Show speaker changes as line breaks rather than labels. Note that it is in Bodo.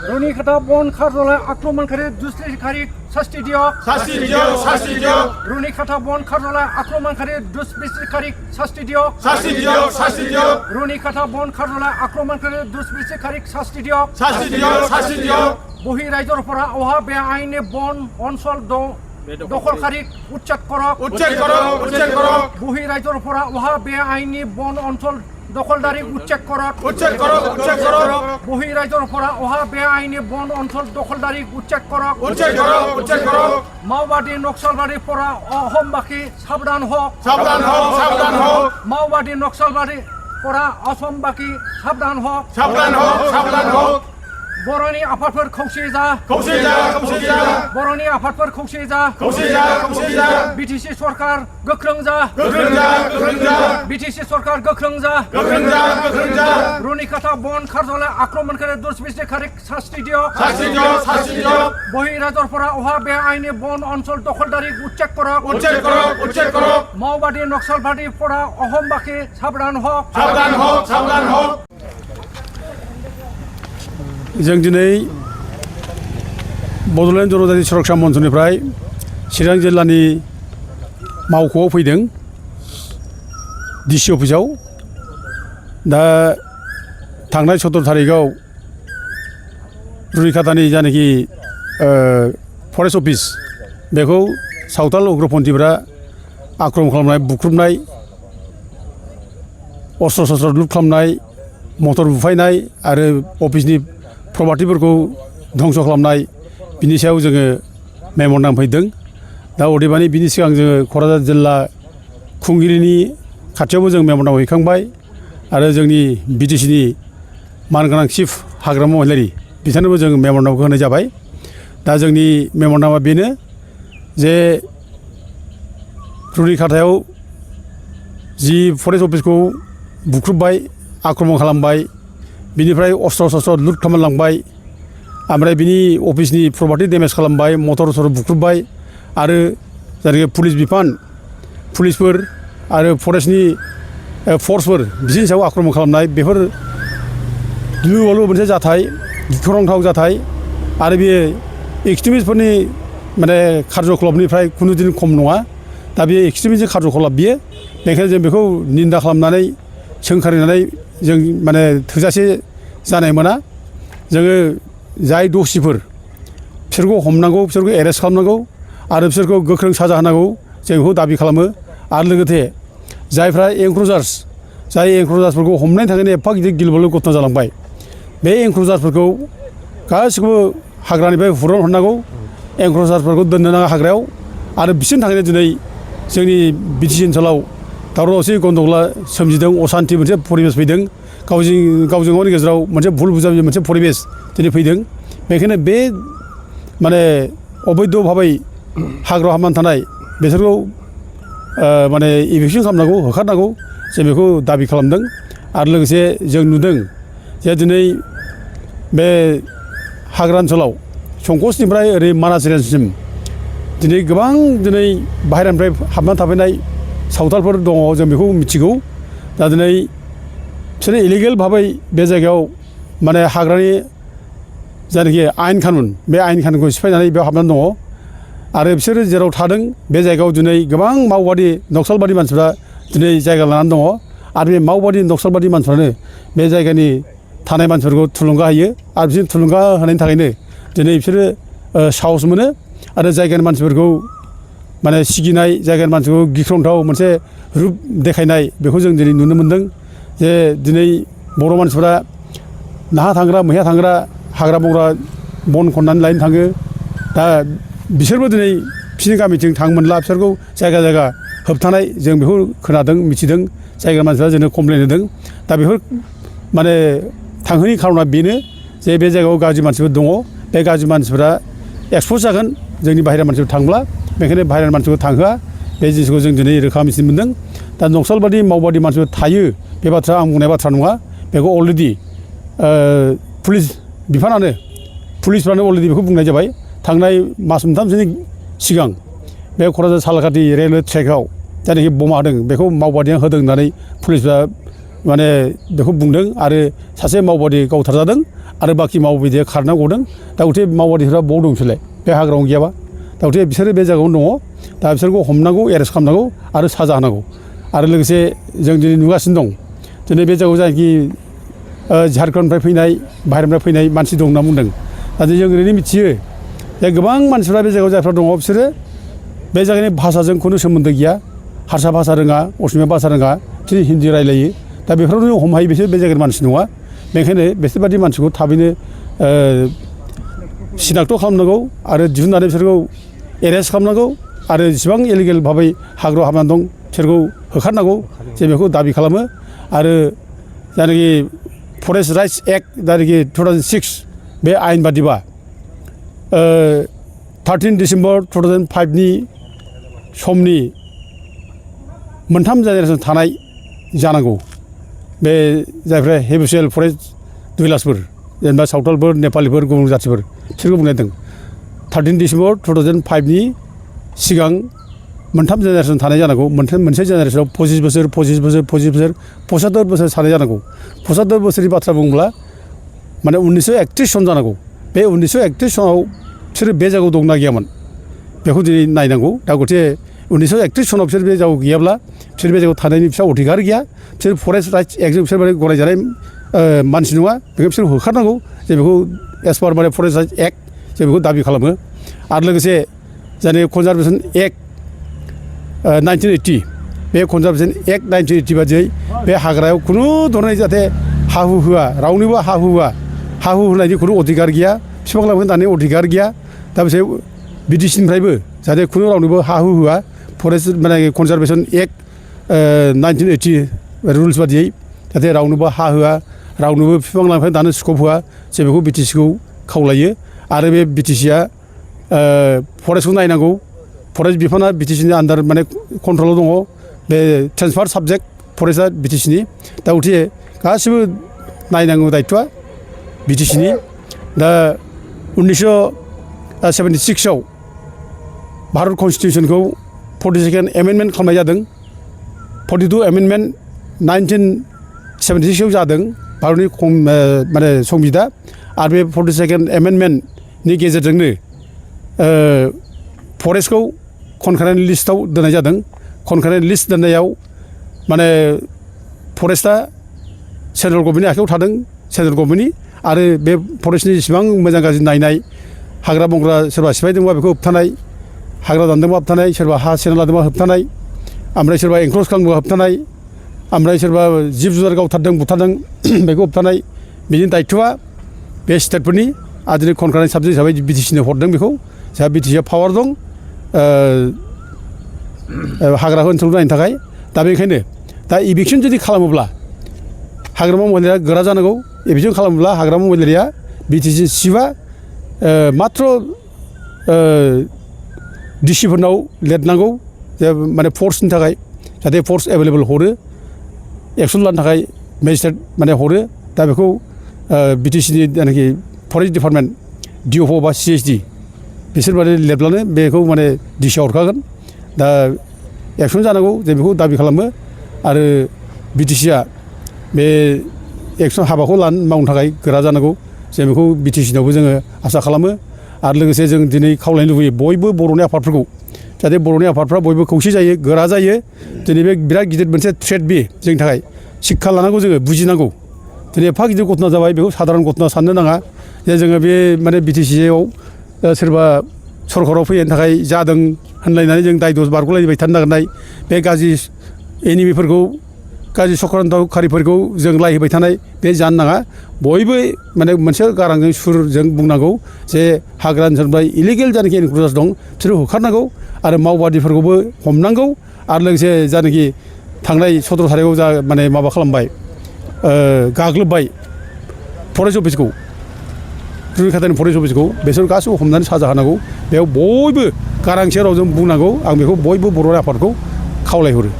रुनिकाटा बन कार्यालय आक्रमणकारी दुष्कर्मकारी शास्ति दियक रुनिकाटा बन कार्यालय आक्रमणकारी दुष्कर्मकारी शास्ति दियक रुनिकाटा बन कार्यालय आक्रमणकारी दुष्कर्मकारी शास्ति दियक बहि रायजरफोरा अहा बे आइननि बन अनसल दखलकारी उच्चेक करक बहि रायजरफोरा अहा बे आइननि बन अनसल दखलदारी उच्चेक करक बहि रायजरफोरा अहा बे आइननि बन अनसल दखलदारी उच्चेक करक माओवादी नक्सलबादीफोरा अहमबाखी साबधान हक माओवादी नक्सलबादीफोरा असमबाखी साबधान हक बर'नि आफादफोर खौसे जा बर'नि आफादफोर खौसे जा बिटिसि सरकार गोख्रों जा बिटिसि सरकार गोख्रों जा रुनिकाटा बन कार्यालय आक्रमणकारी दुष्कर्मकारी शास्ति दियक बहि रायजरफोरा अहा बे आइननि बन अनसल दखलदारी उच्चेक करक माओवादी नक्सलबादीफोरा अहमबाखी साबधान हक
जों दिनै बड'लेण्ड जनजाति सुरक्षा मन्चनिफ्राय चिरां जिल्लानि मावख'आव फैदों डिसि अफिसाव दा थांनाय 17 तारिखआव रुनिकाटानि जानाखि फरेस्ट अफिस बेखौ सावथाल उग्रपन्थिफोरा आक्रमण खालामनाय बुख्रुबनाय अस्त्र शस्त्र लुट खालामनाय मटर बुफायनाय आरो अफिसनि प्रपार्टिफोरखौ धंस खालामनाय बिनि सायाव जोङो मेम'रेन्डाम फैदों दा अदेबानि बिनि सिगां जोङो क'क्राझार जिल्ला खुंगिरिनि खाथियावबो जों मेम'रेन्डाम हैखांबाय आरो जोंनि बिटिसिनि मानगोनां चिफ हाग्रामा महिलारि बिथांनोबो जों मेम'रेन्डामखौ होनाय जाबाय दा जोंनि मेम'रेन्डामा बेनो जे रुनिकाटायाव जि फरेस्ट अफिसखौ बुख्रुबबाय आक्रमण खालामबाय बिनिफ्राय अस्त्र शस्त्र लुट खालामलांबाय ओमफ्राय बिनि अफिसनि प्रपार्टि डेमेज खालामबाय मटर बुख्रुबबाय आरो जायनाखि पुलिस बिफान पुलिसफोर आरो फरेस्टनि फर्सफोर बिसोरनि सायाव आक्रमण खालामनाय बेफोर गिलु-बालु मोनसे जाथाय गिख्रंथाव जाथाय आरो बेयो एक्सट्रिमिस्टफोरनि माने कार्यकलापनिफ्राय खुनु दिन खम नङा दा बे एक्सट्रिमिस्ट कार्यकलाप बियो बेनिखायनो जों बेखौ निन्दा खालामनानै सोंखारिनानै जों माने थोजासे जानाय मोना जोङो जाय दसिफोर बिसोरखौ हमनांगौ बिसोरखौ एरेस्ट खालामनांगौ आरो बिसोरखौ गोख्रों साजा होनांगौ जों बेखौ दाबि खालामो आरो लोगोसे जायफ्रा जाय एंक्रजार्सफोरखौ हमनायनि थाखायनो एफा गिदिर गिलु-बालु घटना जालांबाय बे एंक्रजार्सफोरखौ गासिखौबो हाग्रानिफ्राय हुरनहरनांगौ एंक्रजार्सफोरखौ दोननो नाङा हाग्रायाव आरो बिसोरनि थाखायनो दिनै जोंनि बिटिसि ओनसोलाव दावराव-दावसि गन्दगला सोमजिदों असान्ति मोनसे परिबेस फैदों गावजों गावनि गेजेराव मोनसे भुल बुजाबुजि मोनसे परिबेस दिनै फैदों बेखायनो बे माने अबैध भाबै हाग्रायाव हाबनानै थानाय बिसोरखौ माने इभिकसन खालामनांगौ होखारनांगौ जों बेखौ दाबि खालामदों आरो लोगोसे जों नुदों जे दिनै बे हाग्रा ओनसोलाव संकसनिफ्राय ओरै मानास रेन्जसिम दिनै गोबां दिनै बाहेरानिफ्राय हाबनानै थाफैनाय सावथालफोर दङ जों बेखौ मिथिगौ दा दिनै बिसोरो इलिगेल भाबै बे जायगायाव माने हाग्रानि जायनाखि आयेन कानुन बे आयेन कानुनखौ सिफायनानै बेयाव हाबनानै दङ आरो बिसोरो जेराव थादों बे जायगायाव दिनै गोबां माओवादी नक्सलबादि मानसिफ्रा दिनै जायगा लानानै दङ आरो बे माओवादी नक्सलबादि मानसिफ्रानो बे जायगानि थानाय मानसिफोरखौ थुलुंगा होयो आरो बिसोर थुलुंगा होनायनि थाखायनो दिनै बिसोरो साहस मोनो आरो जायगानि मानसिफोरखौ माने सिगिनाय जायगानि मानसिखौ गिख्रंथाव मोनसे रुप देखायनाय बेखौ जों दिनै नुनो मोन्दों जे दिनै बर' मानसिफोरा नाहा थांग्रा मैहा थांग्रा हाग्रा बंग्रा बन खननानै लायनो थाङो दा बिसोरबो दिनै बिसोरनि गामिथिं थांनो मोनला बिसोरखौ जायगा होबथानाय जों बेखौ खोनादों मिथिदों जायगानि मानसिफ्रा जोंनो कमप्लेन होदों दा बेफोर माने थांहोयि खार'ना बेनो जे बे जायगायाव गाज्रि मानसिफोर दङ बे गाज्रि मानसिफोरा एक्सप'ज जागोन जोंनि बाहेरा मानसिफोर थांब्ला बेखायनो बाहेरानि मानसिखौ थांहोआ बे जिनिसखौ जों दिनै रोखा मिथिनो मोन्दों दा नक्सलबादि माओवादी मानसिफोर थायो बे बाथ्रा आं बुंनाय बाथ्रा नङा बेखौ अलरेडि पुलिस बिफानानो पुलिसफ्रानो अलरेडि बेखौ बुंनाय जाबाय थांनाय मास मोनथामसोनि सिगां बे क'क्राझार सालाकाटि रेलवे ट्रेकआव जायनाखि बमा होदों बेखौ माओवादीया होदों होननानै पुलिसफ्रा माने बेखौ बुंदों आरो सासे माओवादी गावथारजादों आरो बाखि मावबायदिया खारना गदों दा गथे मावबादिफोरा बाव दंसोलाय बे हाग्रायाव गैयाबा दा गथे बिसोरो बे जायगायावनो दङ दा बिसोरखौ हमनांगौ एरेस्ट खालामनांगौ आरो साजा होनांगौ आरो लोगोसे जों दिनै नुगासिनो दं दिनै बे जायगायाव जायनाखि झारखन्डनिफ्राय फैनाय बाहेरनिफ्राय फैनाय मानसि दं होनना बुंदों नाथाय जों ओरैनो मिथियो जे गोबां मानसिफ्रा बे जायगायाव जायफ्रा दङ बिसोरो बे जायगानि भाषाजों खुनु सोमोन्दो गैया हारसा भाषा रोङा असमिया भाषा रोङा बिसोर हिन्दी रायलायो दा बेफोरावनो हमहायो बिसोर बे जायगानि मानसि नङा बेनिखायनो बिसोरबादि मानसिखौ थाबैनो सिनाक्ट खालामनांगौ आरो दिहुननानै बिसोरखौ एरेस्ट खालामनांगौ आरो जेसेबां इलिगेल भाबै हाग्रायाव हाबनानै दं बिसोरखौ होखारनांगौ जों बेखौ दाबि खालामो आरो जायनाखि फरेस्ट राइट्स एक्ट जायनाखि 2006 बे आयेन बादिबा 13 डिसेम्बर 2005नि समनि मोनथाम जेनेरेसन थानाय जानांगौ बे जायफ्रा हेबिचुवेल फरेस्ट दुइलासफोर जेनेबा सावथालफोर नेपालिफोर गुबुन जाथिफोर बिसोरखौ बुंनाय जादों 13 डिसेम्बर 2005नि सिगां मोनथाम जेनेरेसन थानाय जानांगौ मोनसे जेनेरेसनाव 25 बोसोर 75 बोसोर थानाय जानांगौ 75 बोसोरनि बाथ्रा बुङोब्ला माने 1931 सन जानांगौ बे 1931 सनाव बिसोरो बे जायगायाव दंना गैयामोन बेखौ दिनै नायनांगौ दा गथे 1931 सनाव बिसोर बे जायगायाव गैयाब्ला बिसोर बे जायगायाव थानायनि बिसोर अधिकार गैया बिसोर फरेस्ट राइट्स एक्टजों बिसोर गनायजानाय मानसि नङा बेखौ बिसोर होखारनांगौ जों बेखौ एस पार माने फरेस्ट राइट्स एक्ट जों बेखौ दाबि खालामो आरो लोगोसे जायनि कनजारभेसन एक्ट 1980 बे कनजारभेसन एक्ट 1980 बादियै बे हाग्रायाव खुनु धरनै जाहाथे हा हु होआ रावनिबो हा हु होनायनि खुनु अधिकार गैया बिफां लाइफां दाननायनि अधिकार गैया दा बिसोर बिटिसिनिफ्रायबो जाहाथे खुनु रावनिबो हा हु होआ फरेस्ट माने कनजारभेसन एक्ट 1980 रुल्स बादियै जाहाथे रावनोबो हा होआ रावनोबो बिफां लाइफां दानो स्कप होआ जों बेखौ बिटिसिखौ खावलायो आरो बे बिटिसिया फरेस्टखौ नायनांगौ फरेस्ट बिफाना बिटिसिनि आन्दार माने कन्ट्रलाव दङ बे ट्रेन्सफार साबजेक्ट फरेस्टआ बिटिसिनि दा गथे गासिबो नायनांगौ दायथ'आ बिटिसिनि दा 1976 आव भारत कन्स्टिटिउसनखौ 42nd एमेन्डमेन्ट खालामनाय जादों 42 एमेन्डमेन्ट 1976 आव जादों भारतनि माने संबिदा आरो बे 42nd एमेन्डमेन्टनि गेजेरजोंनो फरेस्टखौ कनकारेन्ट लिस्टआव दोननाय जादों कनकारेन्ट लिस्ट दोननायाव माने फरेस्टआ सेन्ट्रेल गभर्नमेन्टनि आखायाव थादों सेन्ट्रेल गभर्नमेन्टनि आरो बे फरेस्टनि जेसेबां मोजां गाज्रि नायनाय हाग्रा बंग्रा सोरबा सिफायदोंबा बेखौ होबथानाय हाग्रा दानदोंबा होबथानाय सोरबा हा सेना लादोंबा होबथानाय ओमफ्राय सोरबा एनक्ल'ज खालामदोंबा होबथानाय ओमफ्राय सोरबा जिब जुनार गावथारदों बुथारदों बेखौ होबथानाय बिनि दायथ'आ बे स्टेटफोरनि आरो दिनै कनकारेन्ट साबजेक्ट हिसाबै बिटिसिनो हरदों बेखौ जोंहा बिटिसिआ पावार दं हाग्रा ओनसोलखौ नायनो थाखाय दा बेनिखायनो दा इभिकसन जुदि खालामोब्ला हाग्रामा महिलारिया गोरा जानांगौ इभिकसन खालामोब्ला हाग्रामा महिलारिया बिटिसि सिफआ माथ्र डिसिफोरनाव लिरनांगौ जे माने फर्सनि थाखाय जाहाथे फर्स एभेलेबल हरो एक्सन लानो थाखाय मेजिस्ट्रेट माने हरो दा बेखौ बिटिसिनि जायनाखि फरेस्ट डिपार्टमेन्ट डिअफ बा CSD बिसोर बादि लिरब्लानो बेखौ माने डिसिआ हरखागोन दा एक्सन जानांगौ जों बेखौ दाबि खालामो आरो बिटिसिआ बे एक्सन हाबाखौ मावनो थाखाय गोरा जानांगौ जों बेखौ बिटिसिनावबो जोङो आसा खालामो आरो लोगोसे जों दिनै खावलायनो लुबैयो बयबो बर'नि आफादफोरखौ जाहाथे बर'नि आफादफ्रा बयबो खौसे जायो गोरा जायो दिनै बे बिराद गिदिर मोनसे थ्रेट बे जोंनि थाखाय शिक्षा लानांगौ जोङो बुजिनांगौ दिनै एफा गिदिर घटना जाबाय बेखौ साधारन घटना साननो नाङा जे जोङो बे माने बिटिसिआव सोरबा सरकाराव फैनो थाखाय जादों होनलायनानै जों दाय दस बारग'लायबाय थानो नागिरनाय बे गाज्रि एनिमिफोरखौ गाज्रि चक्रान्तकारिफोरखौ जों लायहोबाय थानाय बे जानो नाङा बयबो माने मोनसे गारांजों सुरजों बुंनांगौ जे हाग्रा ओनसोलनिफ्राय इलिगेल जानाखि एनक्ल'जार्स दं बिसोरखौ होखारनांगौ आरो मावबादिफोरखौबो हमनांगौ आरो लोगोसे जानाखि थांनाय 17 थारिखआव जा माने माबा खालामबाय गाग्लोबबाय फरेस्ट अफिसखौ रुनिखातानि फरेस्ट अफिसखौ बिसोर गासैबो हमनानै साजा होनांगौ बेयाव बयबो गारांसे रावजों बुंनांगौ आं बेखौ बयबो बर' आफादखौ खावलायहरो